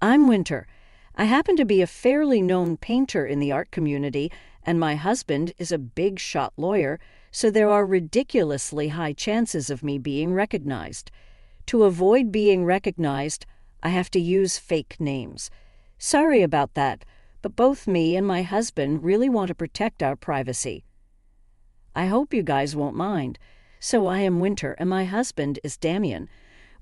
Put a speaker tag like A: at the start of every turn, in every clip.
A: I'm Winter. I happen to be a fairly known painter in the art community, and my husband is a big-shot lawyer, so there are ridiculously high chances of me being recognized. To avoid being recognized, I have to use fake names. Sorry about that, but both me and my husband really want to protect our privacy. I hope you guys won't mind. So I am Winter, and my husband is Damien.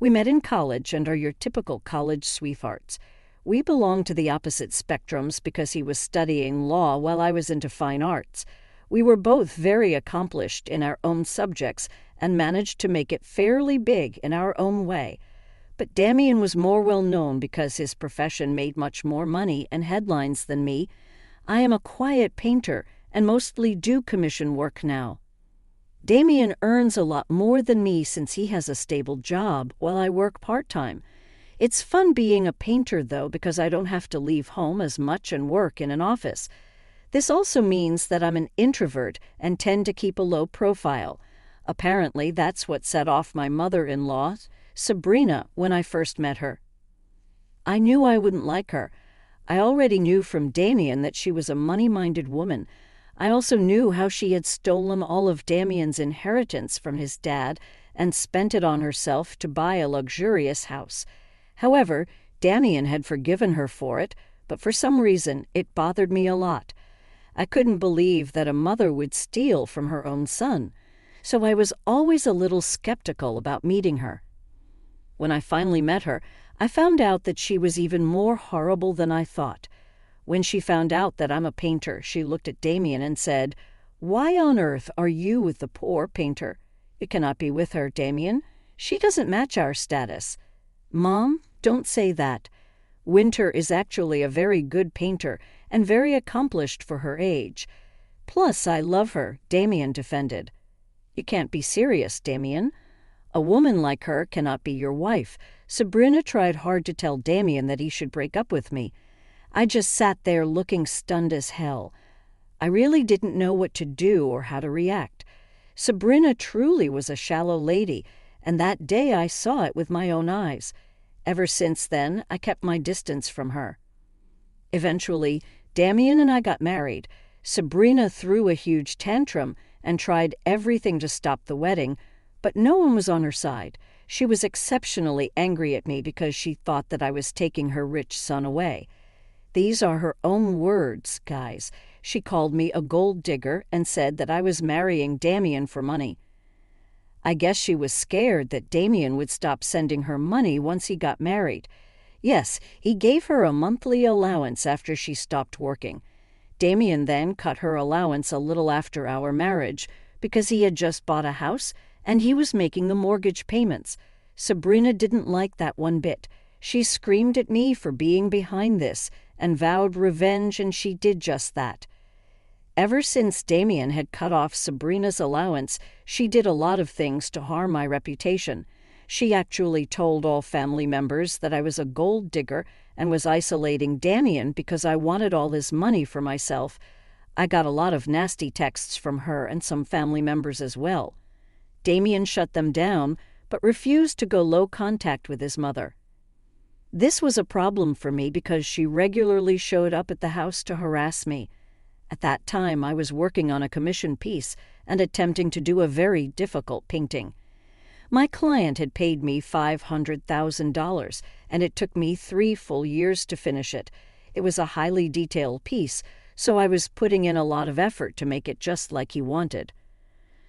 A: We met in college and are your typical college sweethearts. We belong to the opposite spectrums because he was studying law while I was into fine arts. We were both very accomplished in our own subjects and managed to make it fairly big in our own way. But Damien was more well known because his profession made much more money and headlines than me. I am a quiet painter and mostly do commission work now. Damien earns a lot more than me since he has a stable job while I work part-time. It's fun being a painter, though, because I don't have to leave home as much and work in an office. This also means that I'm an introvert and tend to keep a low profile. Apparently, that's what set off my mother-in-law, Sabrina, when I first met her. I knew I wouldn't like her. I already knew from Damien that she was a money-minded woman. I also knew how she had stolen all of Damien's inheritance from his dad and spent it on herself to buy a luxurious house. However, Damien had forgiven her for it, but for some reason it bothered me a lot. I couldn't believe that a mother would steal from her own son, so I was always a little skeptical about meeting her. When I finally met her, I found out that she was even more horrible than I thought. When she found out that I'm a painter, she looked at Damien and said, "Why on earth are you with the poor painter? You cannot be with her, Damien. She doesn't match our status." "Mom, don't say that. Winter is actually a very good painter and very accomplished for her age. Plus, I love her," Damien defended. "You can't be serious, Damien. A woman like her cannot be your wife." Sabrina tried hard to tell Damien that he should break up with me. I just sat there looking stunned as hell. I really didn't know what to do or how to react. Sabrina truly was a shallow lady, and that day I saw it with my own eyes. Ever since then, I kept my distance from her. Eventually, Damien and I got married. Sabrina threw a huge tantrum and tried everything to stop the wedding, but no one was on her side. She was exceptionally angry at me because she thought that I was taking her rich son away. These are her own words, guys. She called me a gold digger and said that I was marrying Damien for money. I guess she was scared that Damien would stop sending her money once he got married. Yes, he gave her a monthly allowance after she stopped working. Damien then cut her allowance a little after our marriage because he had just bought a house and he was making the mortgage payments. Sabrina didn't like that one bit. She screamed at me for being behind this and vowed revenge, and she did just that. Ever since Damien had cut off Sabrina's allowance, she did a lot of things to harm my reputation. She actually told all family members that I was a gold digger and was isolating Damien because I wanted all his money for myself. I got a lot of nasty texts from her and some family members as well. Damien shut them down, but refused to go low contact with his mother. This was a problem for me because she regularly showed up at the house to harass me. At that time, I was working on a commission piece and attempting to do a very difficult painting. My client had paid me $500,000, and it took me 3 full years to finish it. It was a highly detailed piece, so I was putting in a lot of effort to make it just like he wanted.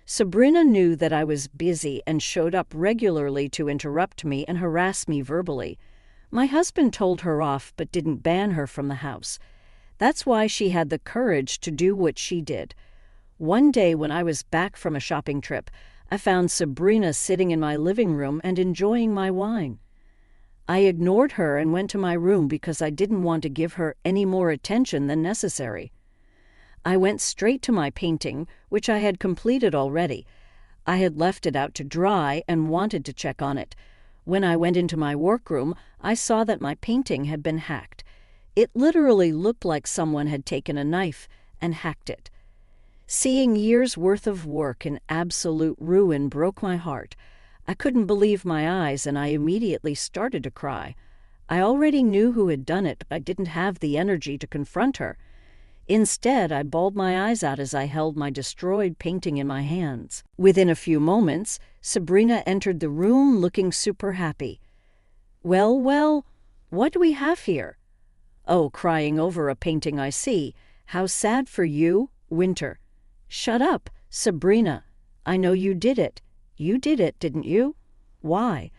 A: Sabrina knew that I was busy and showed up regularly to interrupt me and harass me verbally. My husband told her off but didn't ban her from the house. That's why she had the courage to do what she did. One day when I was back from a shopping trip, I found Sabrina sitting in my living room and enjoying my wine. I ignored her and went to my room because I didn't want to give her any more attention than necessary. I went straight to my painting, which I had completed already. I had left it out to dry and wanted to check on it. When I went into my workroom, I saw that my painting had been hacked. It literally looked like someone had taken a knife and hacked it. Seeing years' worth of work in absolute ruin broke my heart. I couldn't believe my eyes, and I immediately started to cry. I already knew who had done it, but I didn't have the energy to confront her. Instead, I bawled my eyes out as I held my destroyed painting in my hands. Within a few moments, Sabrina entered the room looking super happy. Well, what do we have here? Oh, crying over a painting, I see. How sad for you, Winter. Shut up, Sabrina. I know you did it. You did it, didn't you? Why?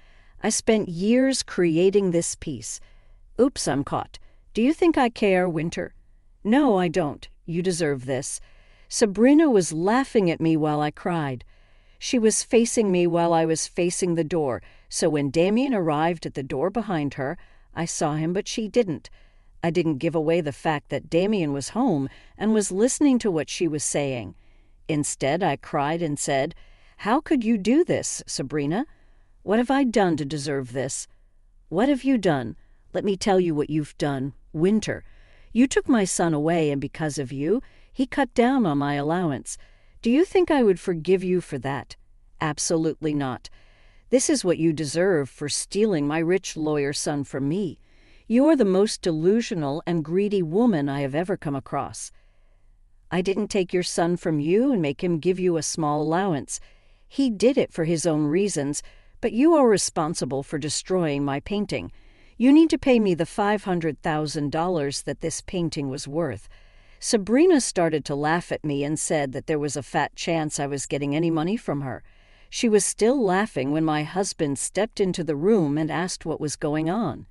A: I spent years creating this piece. Oops, I'm caught. Do you think I care, Winter? No, I don't. You deserve this. Sabrina was laughing at me while I cried. She was facing me while I was facing the door, so when Damien arrived at the door behind her, I saw him, but she didn't. I didn't give away the fact that Damien was home and was listening to what she was saying. Instead, I cried and said, "How could you do this, Sabrina? What have I done to deserve this?" "What have you done? Let me tell you what you've done, Winter. You took my son away, and because of you, he cut down on my allowance. Do you think I would forgive you for that? Absolutely not. This is what you deserve for stealing my rich lawyer son from me. You're the most delusional and greedy woman I have ever come across. I didn't take your son from you and make him give you a small allowance. He did it for his own reasons, but you are responsible for destroying my painting. You need to pay me the $500,000 that this painting was worth." Sabrina started to laugh at me and said that there was a fat chance I was getting any money from her. She was still laughing when my husband stepped into the room and asked what was going on.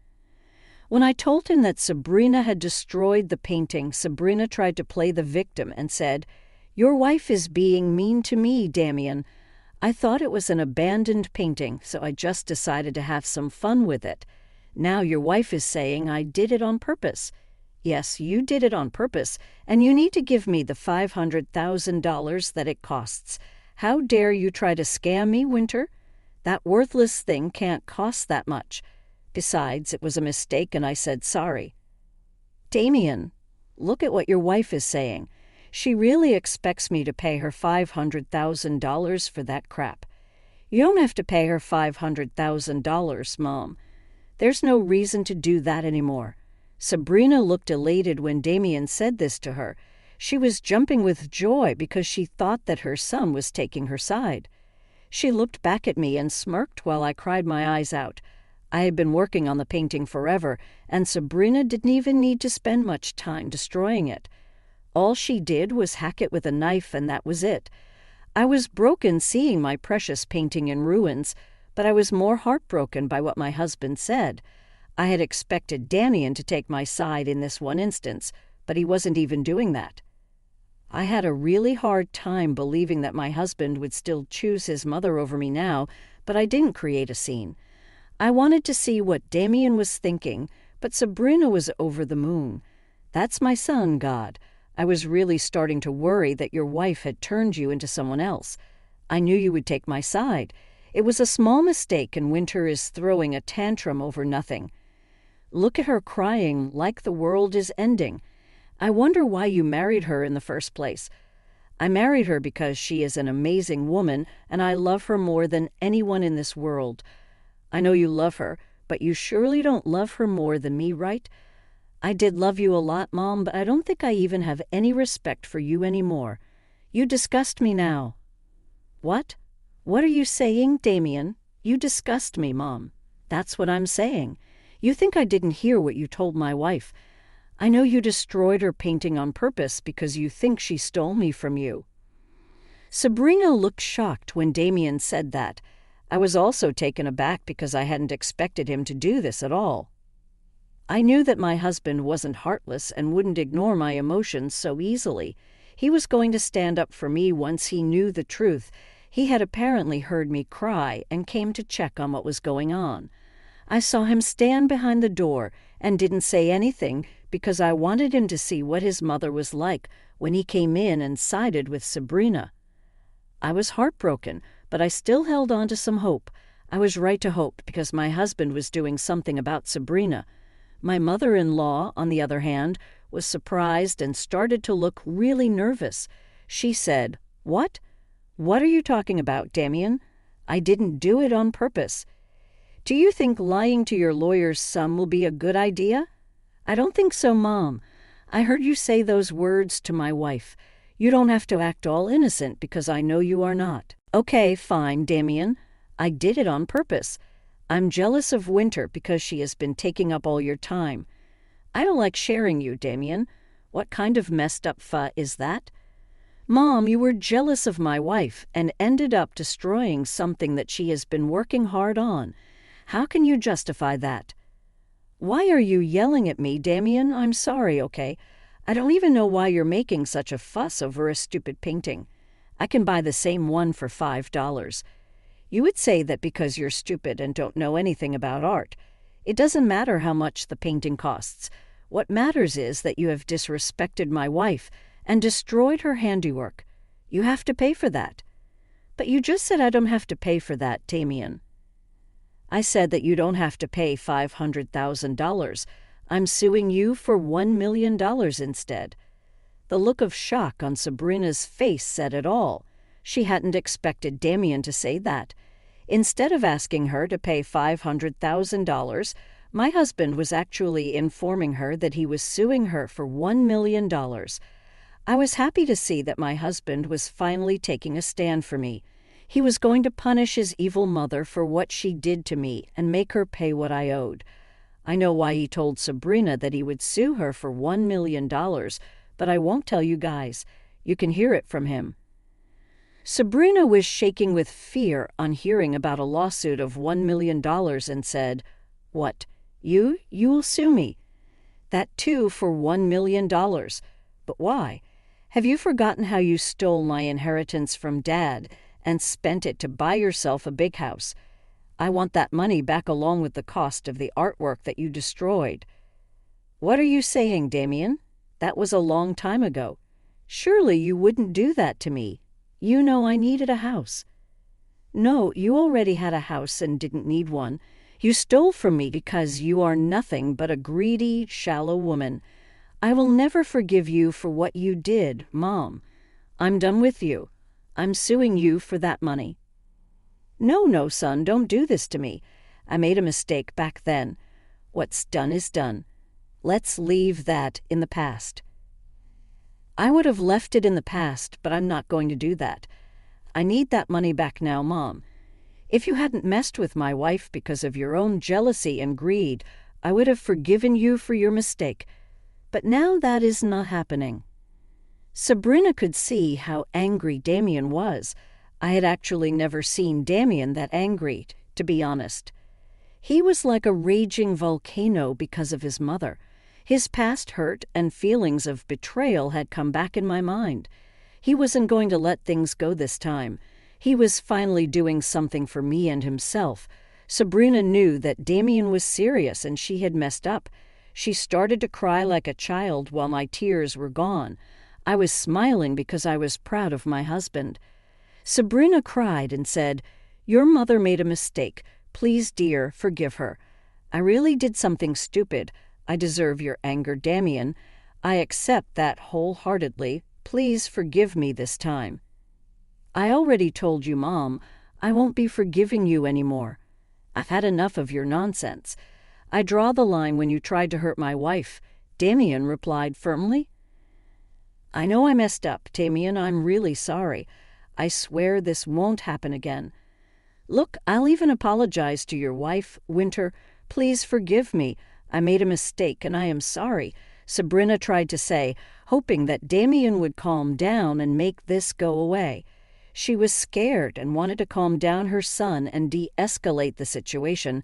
A: When I told him that Sabrina had destroyed the painting, Sabrina tried to play the victim and said, "Your wife is being mean to me, Damien. I thought it was an abandoned painting, so I just decided to have some fun with it. Now your wife is saying I did it on purpose. Yes, you did it on purpose, and you need to give me the $500,000 that it costs. How dare you try to scam me, Winter? That worthless thing can't cost that much. Besides, it was a mistake and I said sorry." "Damien, look at what your wife is saying. She really expects me to pay her $500,000 for that crap. You don't have to pay her $500,000, Mom. There's no reason to do that anymore." Sabrina looked elated when Damien said this to her. She was jumping with joy because she thought that her son was taking her side. She looked back at me and smirked while I cried my eyes out. I had been working on the painting forever, and Sabrina didn't even need to spend much time destroying it. All she did was hack it with a knife, and that was it. I was broken seeing my precious painting in ruins, but I was more heartbroken by what my husband said. I had expected Damien to take my side in this one instance, but he wasn't even doing that. I had a really hard time believing that my husband would still choose his mother over me now, but I didn't create a scene. I wanted to see what Damien was thinking, but Sabrina was over the moon. "That's my son, God. I was really starting to worry that your wife had turned you into someone else. I knew you would take my side. It was a small mistake, and Winter is throwing a tantrum over nothing. Look at her crying like the world is ending. I wonder why you married her in the first place. I married her because she is an amazing woman, and I love her more than anyone in this world. I know you love her, but you surely don't love her more than me, right? I did love you a lot, Mom, but I don't think I even have any respect for you anymore. You disgust me now." "What? What are you saying, Damien? You disgust me, Mom." "That's what I'm saying. You think I didn't hear what you told my wife. I know you destroyed her painting on purpose because you think she stole me from you." Sabrina looked shocked when Damien said that. I was also taken aback because I hadn't expected him to do this at all. I knew that my husband wasn't heartless and wouldn't ignore my emotions so easily. He was going to stand up for me once he knew the truth. He had apparently heard me cry and came to check on what was going on. I saw him stand behind the door and didn't say anything because I wanted him to see what his mother was like when he came in and sided with Sabrina. I was heartbroken, but I still held on to some hope. I was right to hope because my husband was doing something about Sabrina. My mother-in-law, on the other hand, was surprised and started to look really nervous. She said, "What? What are you talking about, Damien? I didn't do it on purpose." Do you think lying to your lawyer's son will be a good idea? I don't think so, Mom. I heard you say those words to my wife. You don't have to act all innocent because I know you are not. Okay, fine, Damien. I did it on purpose. I'm jealous of Winter because she has been taking up all your time. I don't like sharing you, Damien. What kind of messed up is that? Mom, you were jealous of my wife and ended up destroying something that she has been working hard on. How can you justify that? Why are you yelling at me, Damien? I'm sorry, okay? I don't even know why you're making such a fuss over a stupid painting. I can buy the same one for $5. You would say that because you're stupid and don't know anything about art. It doesn't matter how much the painting costs. What matters is that you have disrespected my wife and destroyed her handiwork. You have to pay for that. But you just said I don't have to pay for that, Damien. I said that you don't have to pay $500,000. I'm suing you for $1 million instead. The look of shock on Sabrina's face said it all. She hadn't expected Damien to say that. Instead of asking her to pay $500,000, my husband was actually informing her that he was suing her for $1 million. I was happy to see that my husband was finally taking a stand for me. He was going to punish his evil mother for what she did to me and make her pay what I owed. I know why he told Sabrina that he would sue her for $1 million, but I won't tell you guys. You can hear it from him. Sabrina was shaking with fear on hearing about a lawsuit of $1 million and said, "What? You will sue me? That too for $1 million. But why? Have you forgotten how you stole my inheritance from Dad and spent it to buy yourself a big house? I want that money back along with the cost of the artwork that you destroyed." What are you saying, Damien? That was a long time ago. Surely you wouldn't do that to me. You know I needed a house. No, you already had a house and didn't need one. You stole from me because you are nothing but a greedy, shallow woman. I will never forgive you for what you did, Mom. I'm done with you. I'm suing you for that money. No, son, don't do this to me. I made a mistake back then. What's done is done. Let's leave that in the past. I would have left it in the past, but I'm not going to do that. I need that money back now, Mom. If you hadn't messed with my wife because of your own jealousy and greed, I would have forgiven you for your mistake. But now that is not happening. Sabrina could see how angry Damien was. I had actually never seen Damien that angry, to be honest. He was like a raging volcano because of his mother. His past hurt and feelings of betrayal had come back in my mind. He wasn't going to let things go this time. He was finally doing something for me and himself. Sabrina knew that Damien was serious and she had messed up. She started to cry like a child while my tears were gone. I was smiling because I was proud of my husband. Sabrina cried and said, "Your mother made a mistake. Please, dear, forgive her. I really did something stupid. I deserve your anger, Damien. I accept that wholeheartedly. Please forgive me this time." I already told you, Mom, I won't be forgiving you anymore. I've had enough of your nonsense. I draw the line when you tried to hurt my wife, Damien replied firmly. I know I messed up, Damien. I'm really sorry. I swear this won't happen again. Look, I'll even apologize to your wife, Winter. Please forgive me. I made a mistake and I am sorry, Sabrina tried to say, hoping that Damien would calm down and make this go away. She was scared and wanted to calm down her son and de-escalate the situation.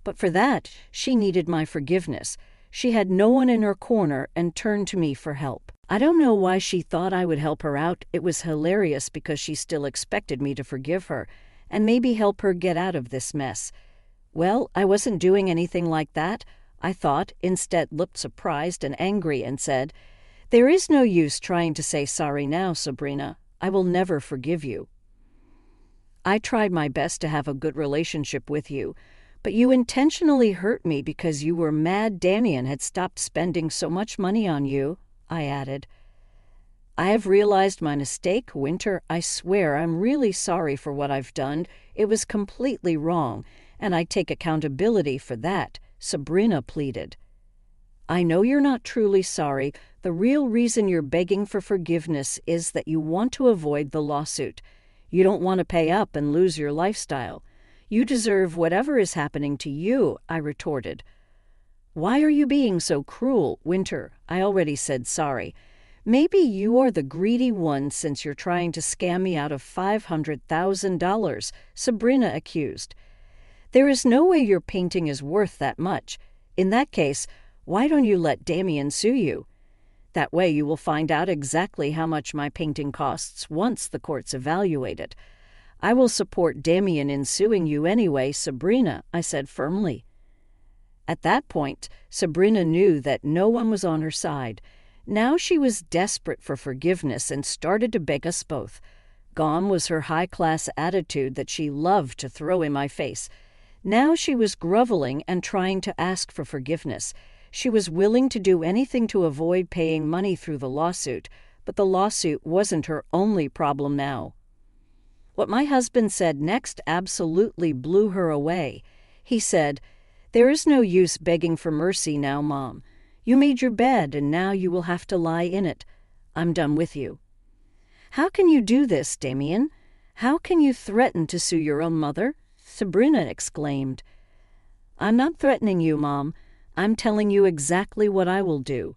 A: But for that, she needed my forgiveness. She had no one in her corner and turned to me for help. I don't know why she thought I would help her out. It was hilarious because she still expected me to forgive her and maybe help her get out of this mess. Well, I wasn't doing anything like that, I thought, instead looked surprised and angry and said, "There is no use trying to say sorry now, Sabrina. I will never forgive you. I tried my best to have a good relationship with you, but you intentionally hurt me because you were mad Damien had stopped spending so much money on you," I added. "I have realized my mistake, Winter. I swear I'm really sorry for what I've done. It was completely wrong, and I take accountability for that," Sabrina pleaded. "I know you're not truly sorry. The real reason you're begging for forgiveness is that you want to avoid the lawsuit. You don't want to pay up and lose your lifestyle. You deserve whatever is happening to you," I retorted. "Why are you being so cruel, Winter? I already said sorry. Maybe you are the greedy one since you're trying to scam me out of $500,000, Sabrina accused. "There is no way your painting is worth that much. In that case, why don't you let Damien sue you? That way you will find out exactly how much my painting costs once the courts evaluate it. I will support Damien in suing you anyway, Sabrina," I said firmly. At that point, Sabrina knew that no one was on her side. Now she was desperate for forgiveness and started to beg us both. Gone was her high-class attitude that she loved to throw in my face. Now she was groveling and trying to ask for forgiveness. She was willing to do anything to avoid paying money through the lawsuit, but the lawsuit wasn't her only problem now. What my husband said next absolutely blew her away. He said, "There is no use begging for mercy now, Mom. You made your bed and now you will have to lie in it. I'm done with you." "How can you do this, Damien? How can you threaten to sue your own mother?" Sabrina exclaimed. "I'm not threatening you, Mom. I'm telling you exactly what I will do.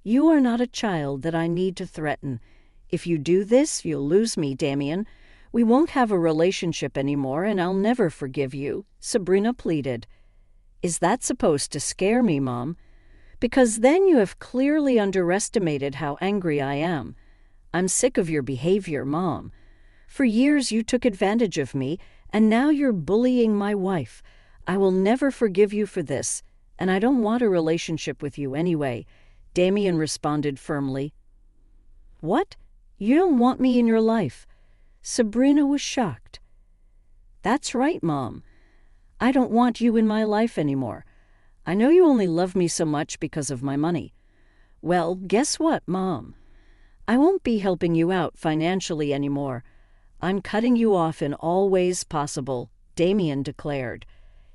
A: You are not a child that I need to threaten. If you do this, you'll lose me, Damien. We won't have a relationship anymore and I'll never forgive you," Sabrina pleaded. "Is that supposed to scare me, Mom? Because then you have clearly underestimated how angry I am. I'm sick of your behavior, Mom. For years you took advantage of me, and now you're bullying my wife. I will never forgive you for this, and I don't want a relationship with you anyway," Damien responded firmly. "What? You don't want me in your life?" Sabrina was shocked. "That's right, Mom. I don't want you in my life anymore. I know you only love me so much because of my money. Well, guess what, Mom? I won't be helping you out financially anymore. I'm cutting you off in all ways possible," Damien declared.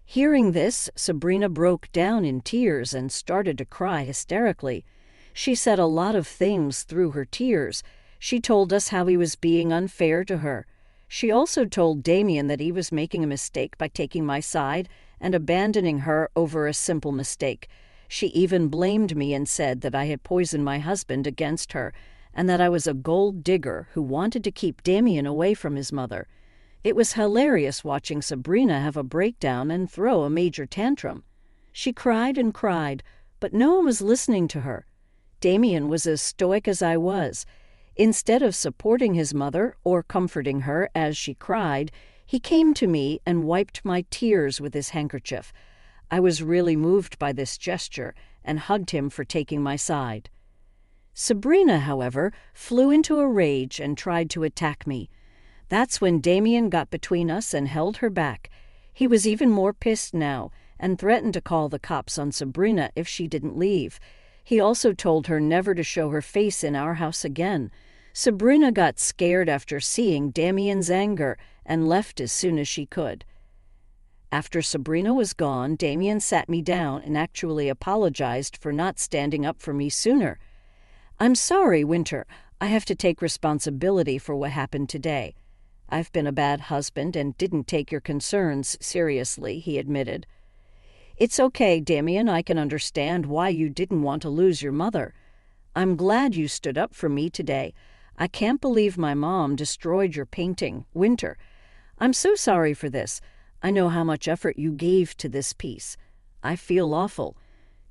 A: Hearing this, Sabrina broke down in tears and started to cry hysterically. She said a lot of things through her tears. She told us how he was being unfair to her. She also told Damien that he was making a mistake by taking my side and abandoning her over a simple mistake. She even blamed me and said that I had poisoned my husband against her and that I was a gold digger who wanted to keep Damien away from his mother. It was hilarious watching Sabrina have a breakdown and throw a major tantrum. She cried and cried, but no one was listening to her. Damien was as stoic as I was. Instead of supporting his mother or comforting her as she cried, he came to me and wiped my tears with his handkerchief. I was really moved by this gesture and hugged him for taking my side. Sabrina, however, flew into a rage and tried to attack me. That's when Damien got between us and held her back. He was even more pissed now and threatened to call the cops on Sabrina if she didn't leave. He also told her never to show her face in our house again. Sabrina got scared after seeing Damien's anger and left as soon as she could. After Sabrina was gone, Damien sat me down and actually apologized for not standing up for me sooner. "I'm sorry, Winter. I have to take responsibility for what happened today. I've been a bad husband and didn't take your concerns seriously," he admitted. "It's okay, Damien. I can understand why you didn't want to lose your mother. I'm glad you stood up for me today. I can't believe my mom destroyed your painting, Winter. I'm so sorry for this. I know how much effort you gave to this piece. I feel awful.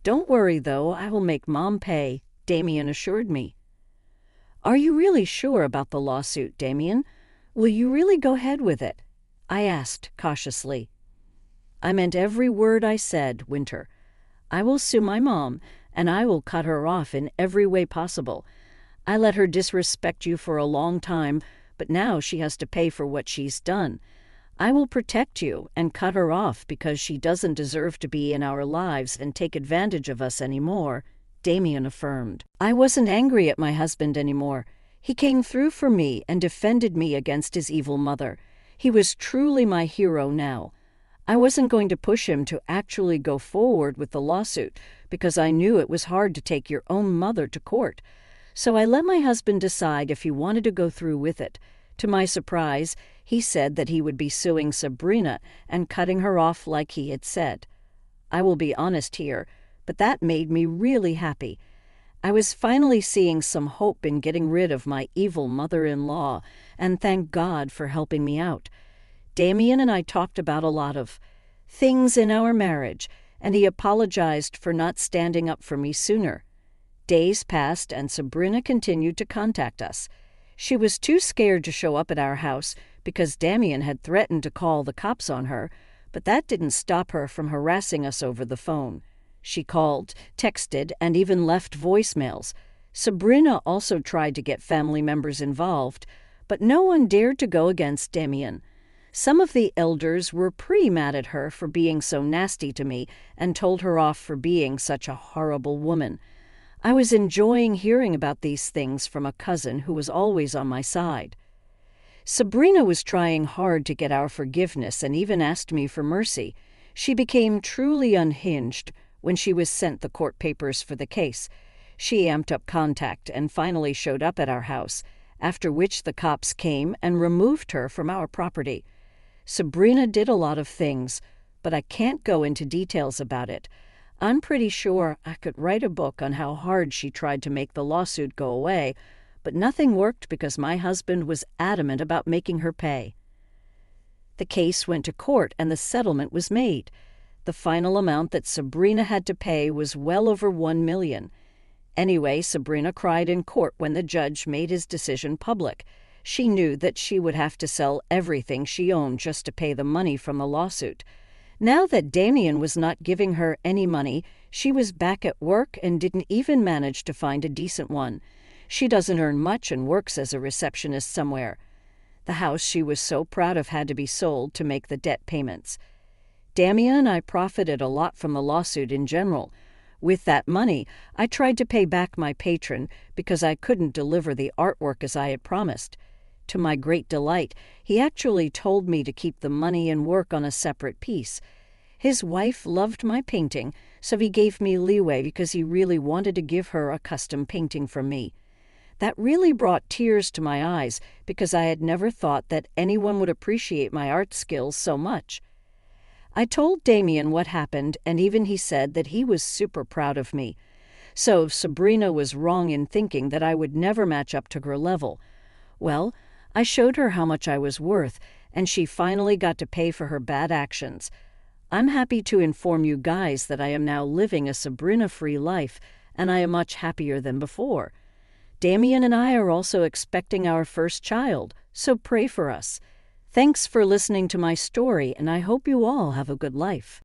A: Don't worry, though. I will make Mom pay," Damien assured me. "Are you really sure about the lawsuit, Damien? Will you really go ahead with it?" I asked cautiously. "I meant every word I said, Winter. I will sue my mom, and I will cut her off in every way possible. I let her disrespect you for a long time, but now she has to pay for what she's done. I will protect you and cut her off because she doesn't deserve to be in our lives and take advantage of us anymore," Damien affirmed. I wasn't angry at my husband anymore. He came through for me and defended me against his evil mother. He was truly my hero now. I wasn't going to push him to actually go forward with the lawsuit because I knew it was hard to take your own mother to court. So I let my husband decide if he wanted to go through with it. To my surprise, he said that he would be suing Sabrina and cutting her off like he had said. I will be honest here, but that made me really happy. I was finally seeing some hope in getting rid of my evil mother-in-law, and thank God for helping me out. Damien and I talked about a lot of things in our marriage, and he apologized for not standing up for me sooner. Days passed, and Sabrina continued to contact us. She was too scared to show up at our house because Damien had threatened to call the cops on her, but that didn't stop her from harassing us over the phone. She called, texted, and even left voicemails. Sabrina also tried to get family members involved, but no one dared to go against Damien. Some of the elders were pretty mad at her for being so nasty to me and told her off for being such a horrible woman. I was enjoying hearing about these things from a cousin who was always on my side. Sabrina was trying hard to get our forgiveness and even asked me for mercy. She became truly unhinged when she was sent the court papers for the case. She amped up contact and finally showed up at our house, after which the cops came and removed her from our property. Sabrina did a lot of things, but I can't go into details about it. I'm pretty sure I could write a book on how hard she tried to make the lawsuit go away, but nothing worked because my husband was adamant about making her pay. The case went to court and the settlement was made. The final amount that Sabrina had to pay was well over $1 million. Anyway, Sabrina cried in court when the judge made his decision public. She knew that she would have to sell everything she owned just to pay the money from the lawsuit. Now that Damien was not giving her any money, she was back at work and didn't even manage to find a decent one. She doesn't earn much and works as a receptionist somewhere. The house she was so proud of had to be sold to make the debt payments. Damien and I profited a lot from the lawsuit in general. With that money, I tried to pay back my patron because I couldn't deliver the artwork as I had promised. To my great delight, he actually told me to keep the money and work on a separate piece. His wife loved my painting, so he gave me leeway because he really wanted to give her a custom painting from me. That really brought tears to my eyes because I had never thought that anyone would appreciate my art skills so much. I told Damien what happened, and even he said that he was super proud of me. So Sabrina was wrong in thinking that I would never match up to her level. Well, I showed her how much I was worth, and she finally got to pay for her bad actions. I'm happy to inform you guys that I am now living a Sabrina-free life, and I am much happier than before. Damien and I are also expecting our first child, so pray for us. Thanks for listening to my story, and I hope you all have a good life.